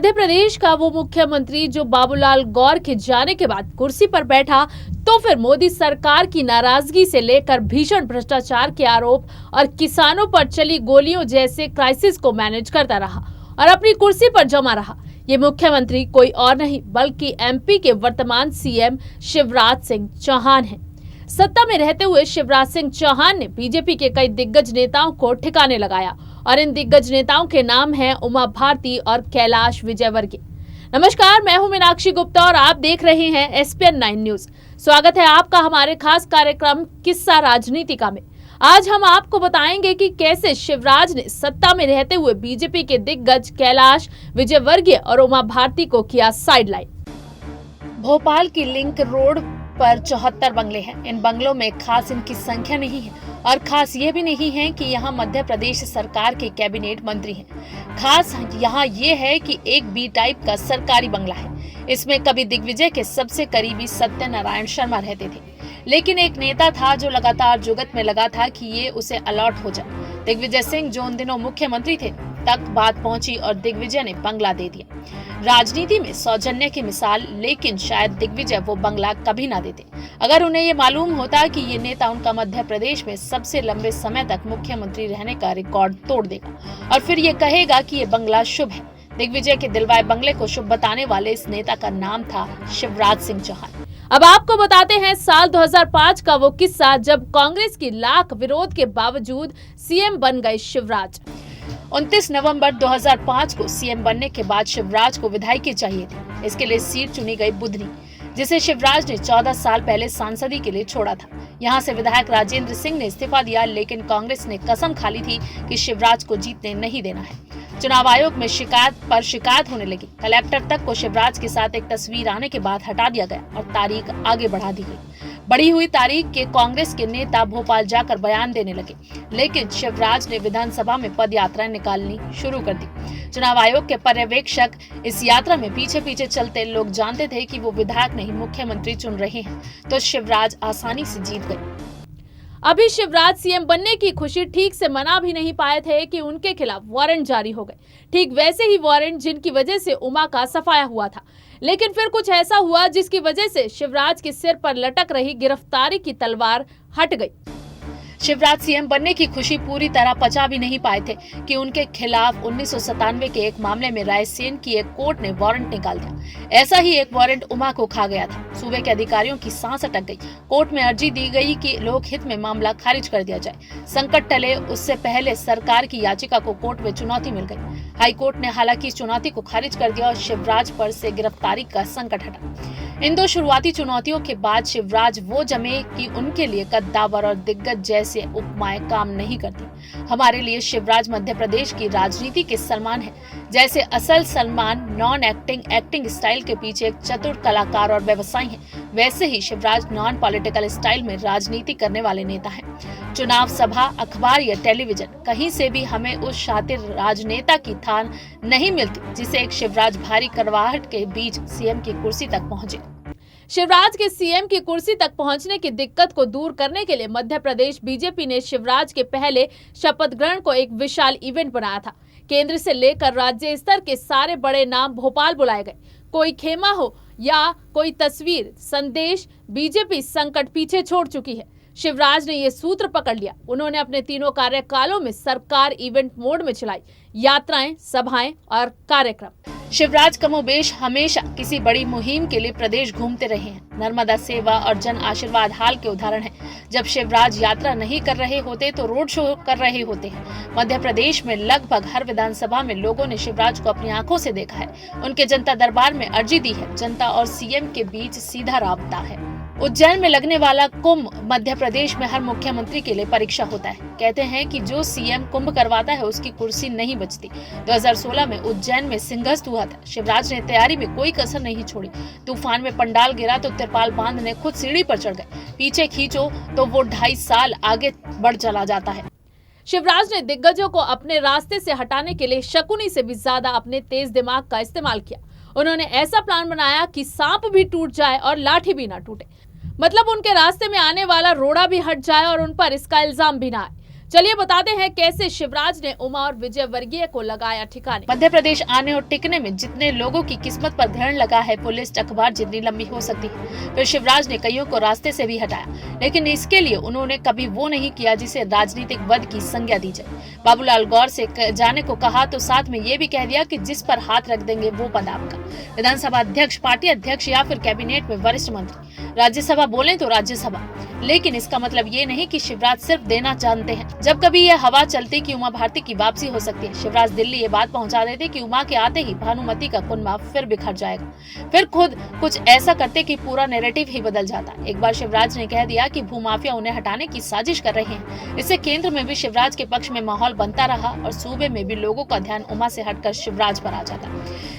मध्य प्रदेश का वो मुख्यमंत्री जो बाबूलाल गौर के जाने के बाद कुर्सी पर बैठा तो फिर मोदी सरकार की नाराजगी से लेकर भीषण भ्रष्टाचार के आरोप और किसानों पर चली गोलियों जैसे क्राइसिस को मैनेज करता रहा और अपनी कुर्सी पर जमा रहा। ये मुख्यमंत्री कोई और नहीं बल्कि एमपी के वर्तमान सीएम शिवराज सिंह चौहान हैं। सत्ता में रहते हुए शिवराज सिंह चौहान ने बीजेपी के कई दिग्गज नेताओं को ठिकाने लगाया और इन दिग्गज नेताओं के नाम हैं उमा भारती और कैलाश विजयवर्गीय। नमस्कार, मैं हूं मीनाक्षी गुप्ता और आप देख रहे हैं एसपीएन 9 न्यूज। स्वागत है आपका हमारे खास कार्यक्रम किस्सा राजनीतिका में। आज हम आपको बताएंगे कि कैसे शिवराज ने सत्ता में रहते हुए बीजेपी के दिग्गज कैलाश विजयवर्गीय और उमा भारती को किया साइडलाइन। भोपाल की लिंक रोड पर 74 बंगले हैं। इन बंगलों में खास इनकी संख्या नहीं है और खास ये भी नहीं है कि यहाँ मध्य प्रदेश सरकार के कैबिनेट मंत्री हैं। खास यहाँ ये है कि एक बी टाइप का सरकारी बंगला है। इसमें कभी दिग्विजय के सबसे करीबी सत्यनारायण शर्मा रहते थे, लेकिन एक नेता था जो लगातार जुगत में लगा था कि ये उसे अलॉट हो जाए। दिग्विजय सिंह जो उन दिनों मुख्यमंत्री थे तक बात पहुंची और दिग्विजय ने बंगला दे दिया। राजनीति में सौजन्य की मिसाल, लेकिन शायद दिग्विजय वो बंगला कभी ना देते अगर उन्हें ये मालूम होता कि ये नेता उनका मध्य प्रदेश में सबसे लंबे समय तक मुख्यमंत्री रहने का रिकॉर्ड तोड़ देगा और फिर ये कहेगा कि ये बंगला शुभ है। दिग्विजय के दिलवाए बंगले को शुभ बताने वाले इस नेता का नाम था शिवराज सिंह चौहान। अब आपको बताते हैं साल 2005 का वो किस्सा जब कांग्रेस की लाख विरोध के बावजूद सीएम बन गए शिवराज। 29 नवंबर 2005 को सीएम बनने के बाद शिवराज को विधायकी चाहिए थी। इसके लिए सीट चुनी गई बुधनी, जिसे शिवराज ने 14 साल पहले सांसदी के लिए छोड़ा था। यहां से विधायक राजेंद्र सिंह ने इस्तीफा दिया, लेकिन कांग्रेस ने कसम खा ली थी कि शिवराज को जीतने नहीं देना है। चुनाव आयोग में शिकायत होने लगी। कलेक्टर तक को शिवराज के साथ एक तस्वीर आने के बाद हटा दिया गया और तारीख आगे बढ़ा दी गई। बढ़ी हुई तारीख के कांग्रेस के नेता भोपाल जाकर बयान देने लगे, लेकिन शिवराज ने विधानसभा में पद यात्राएं निकालनी शुरू कर दी। चुनाव आयोग के पर्यवेक्षक इस यात्रा में पीछे पीछे चलते लोग जानते थे कि वो विधायक नहीं मुख्यमंत्री चुन रहे हैं, तो शिवराज आसानी से जीत गए। अभी शिवराज सीएम बनने की खुशी ठीक से मना भी नहीं पाए थे कि उनके खिलाफ वारंट जारी हो गए। ठीक वैसे ही वारंट जिनकी वजह से उमा का सफाया हुआ था, लेकिन फिर कुछ ऐसा हुआ जिसकी वजह से शिवराज के सिर पर लटक रही गिरफ्तारी की तलवार हट गई। शिवराज सीएम बनने की खुशी पूरी तरह पचा भी नहीं पाए थे कि उनके खिलाफ 1997 के एक मामले में रायसेन की एक कोर्ट ने वारंट निकाल दिया। ऐसा ही एक वारंट उमा को खा गया था। सूबे के अधिकारियों की सांस अटक गई। कोर्ट में अर्जी दी गई कि लोकहित में मामला खारिज कर दिया जाए। संकट टले उससे पहले सरकार की याचिका को कोर्ट में चुनौती मिल गई। हाई कोर्ट ने हालांकि इस चुनौती को खारिज कर दिया और शिवराज पर से गिरफ्तारी का संकट हटा। इन दो शुरुआती चुनौतियों के बाद शिवराज वो जमे कि उनके लिए कद्दावर और दिग्गज जैसे उपमाएं काम नहीं करती। हमारे लिए शिवराज मध्य प्रदेश की राजनीति के सलमान है। जैसे असल सलमान नॉन एक्टिंग स्टाइल के पीछे एक चतुर कलाकार और व्यवसायी है, वैसे ही शिवराज नॉन पॉलिटिकल स्टाइल में राजनीति करने वाले नेता हैं। चुनाव सभा, अखबार या टेलीविजन, कहीं से भी हमें उस शातिर राजनेता की थान नहीं मिलती जिसे एक शिवराज भारी करवाहट के बीच सीएम की कुर्सी तक पहुंचे। शिवराज के सीएम की कुर्सी तक पहुंचने की दिक्कत को दूर करने के लिए मध्य प्रदेश बीजेपी ने शिवराज के पहले शपथ ग्रहण को एक विशाल इवेंट बनाया था। केंद्र से लेकर राज्य स्तर के सारे बड़े नाम भोपाल बुलाए गए। कोई खेमा हो या कोई तस्वीर, संदेश, बीजेपी संकट पीछे छोड़ चुकी है। शिवराज ने ये सूत्र पकड़ लिया। उन्होंने अपने तीनों कार्यकालों में सरकार इवेंट मोड में चलाई यात्राएं, सभाएं और कार्यक्रम। शिवराज कमोबेश हमेशा किसी बड़ी मुहिम के लिए प्रदेश घूमते रहे हैं। नर्मदा सेवा और जन आशीर्वाद हाल के उदाहरण हैं। जब शिवराज यात्रा नहीं कर रहे होते तो रोड शो कर रहे होते हैं। मध्य प्रदेश में लगभग हर विधानसभा में लोगों ने शिवराज को अपनी आंखों से देखा है। उनके जनता दरबार में अर्जी दी है। जनता और सीएम के बीच सीधा राबता है। उज्जैन में लगने वाला कुंभ मध्य प्रदेश में हर मुख्यमंत्री के लिए परीक्षा होता है। कहते हैं कि जो सीएम कुंभ करवाता है उसकी कुर्सी नहीं बचती। 2016 में उज्जैन में सिंहस्थ हुआ था। शिवराज ने तैयारी में कोई कसर नहीं छोड़ी। तूफान में पंडाल गिरा तो तिरपाल बांधने खुद सीढ़ी पर चढ़ गए। पीछे खींचो तो वो 2.5 साल आगे बढ़ चला जाता है। शिवराज ने दिग्गजों को अपने रास्ते से हटाने के लिए शकुनी से भी ज्यादा अपने तेज दिमाग का इस्तेमाल किया। उन्होंने ऐसा प्लान बनाया कि सांप भी टूट जाए और लाठी भी ना टूटे। मतलब उनके रास्ते में आने वाला रोड़ा भी हट जाए और उन पर इसका इल्जाम भी ना आए। चलिए बताते हैं कैसे शिवराज ने उमा और विजयवर्गीय को लगाया ठिकाने। मध्य प्रदेश आने और टिकने में जितने लोगों की किस्मत पर ग्रहण लगा है, वो लिस्ट अखबार जितनी लंबी हो सकती है। फिर शिवराज ने कईयों को रास्ते से भी हटाया, लेकिन इसके लिए उन्होंने कभी वो नहीं किया जिसे राजनीतिक वध की संज्ञा दी जाए। बाबूलाल गौर से जाने को कहा तो साथ में ये भी कह दिया कि जिस पर हाथ रख देंगे वो पद आपका। विधानसभा अध्यक्ष, पार्टी अध्यक्ष या फिर कैबिनेट में वरिष्ठ मंत्री, राज्यसभा बोले तो राज्यसभा। लेकिन इसका मतलब ये नहीं कि शिवराज सिर्फ देना जानते हैं। जब कभी ये हवा चलती कि उमा भारती की वापसी हो सकती है, शिवराज दिल्ली ये बात पहुंचा देते कि उमा के आते ही भानुमति का कुनबा फिर बिखर जाएगा। फिर खुद कुछ ऐसा करते कि पूरा नैरेटिव ही बदल जाता। एक बार शिवराज ने कह दिया कि भूमाफिया उन्हें हटाने की साजिश कर रहे हैं। इससे केंद्र में भी शिवराज के पक्ष में माहौल बनता रहा और सूबे में भी लोगों का ध्यान उमा से हटकर शिवराज पर आ जाता।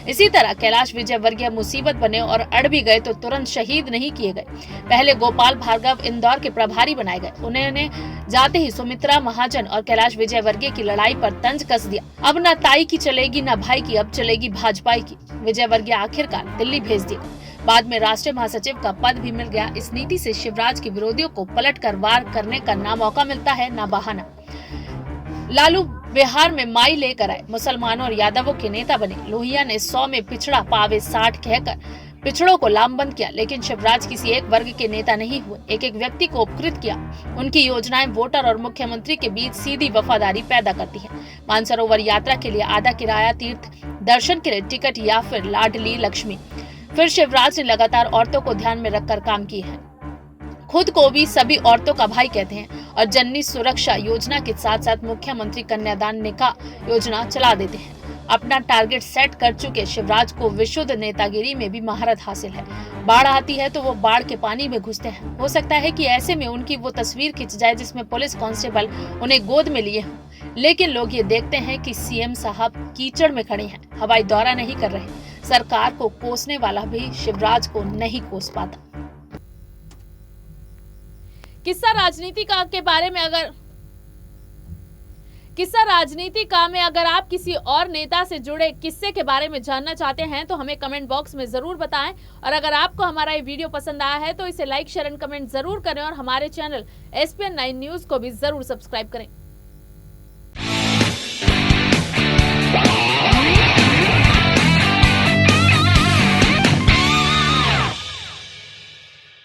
इसी तरह कैलाश विजयवर्गीय मुसीबत बने और अड़ भी गए तो तुरंत शहीद नहीं किए गए। पहले गोपाल भार्गव इंदौर के प्रभारी बनाए गए। उन्होंने जाते ही सुमित्रा महाजन और कैलाश विजयवर्गीय की लड़ाई पर तंज कस दिया। अब न ताई की चलेगी न भाई की, अब चलेगी भाजपाई की। विजयवर्गीय आखिरकार दिल्ली भेज दिया। बाद में राष्ट्रीय महासचिव का पद भी मिल गया। इस नीति से शिवराज के विरोधियों को पलट कर वार करने का ना मौका मिलता है ना बहाना। लालू बिहार में माई लेकर आए, मुसलमानों और यादवों के नेता बने। लोहिया ने 100 में पिछड़ा पावे 60 कहकर पिछड़ों को लामबंद किया, लेकिन शिवराज किसी एक वर्ग के नेता नहीं हुए। एक एक व्यक्ति को उपकृत किया। उनकी योजनाएं वोटर और मुख्यमंत्री के बीच सीधी वफादारी पैदा करती है। मानसरोवर यात्रा के लिए आधा किराया, तीर्थ दर्शन के लिए टिकट या फिर लाडली लक्ष्मी। फिर शिवराज ने लगातार औरतों को ध्यान में रखकर काम किए हैं। खुद को भी सभी औरतों का भाई कहते हैं और जननी सुरक्षा योजना के साथ साथ मुख्यमंत्री कन्यादान निकाह योजना चला देते हैं। अपना टारगेट सेट कर चुके शिवराज को विशुद्ध नेतागिरी में भी महारत हासिल है। बाढ़ आती है तो वो बाढ़ के पानी में घुसते हैं। हो सकता है कि ऐसे में उनकी वो तस्वीर खिंच जाए जिसमें पुलिस कांस्टेबल उन्हें गोद में लिए हों, लेकिन लोग ये देखते हैं कि सीएम साहब कीचड़ में खड़े हैं, हवाई दौरा नहीं कर रहे। सरकार को कोसने वाला भी शिवराज को नहीं कोस पाता। किस्सा राजनीति का में अगर आप किसी और नेता से जुड़े किस्से के बारे में जानना चाहते हैं तो हमें कमेंट बॉक्स में जरूर बताएं। और अगर आपको हमारा ये वीडियो पसंद आया है तो इसे लाइक, शेयर एंड कमेंट जरूर करें और हमारे चैनल SPN9 न्यूज को भी जरूर सब्सक्राइब करें।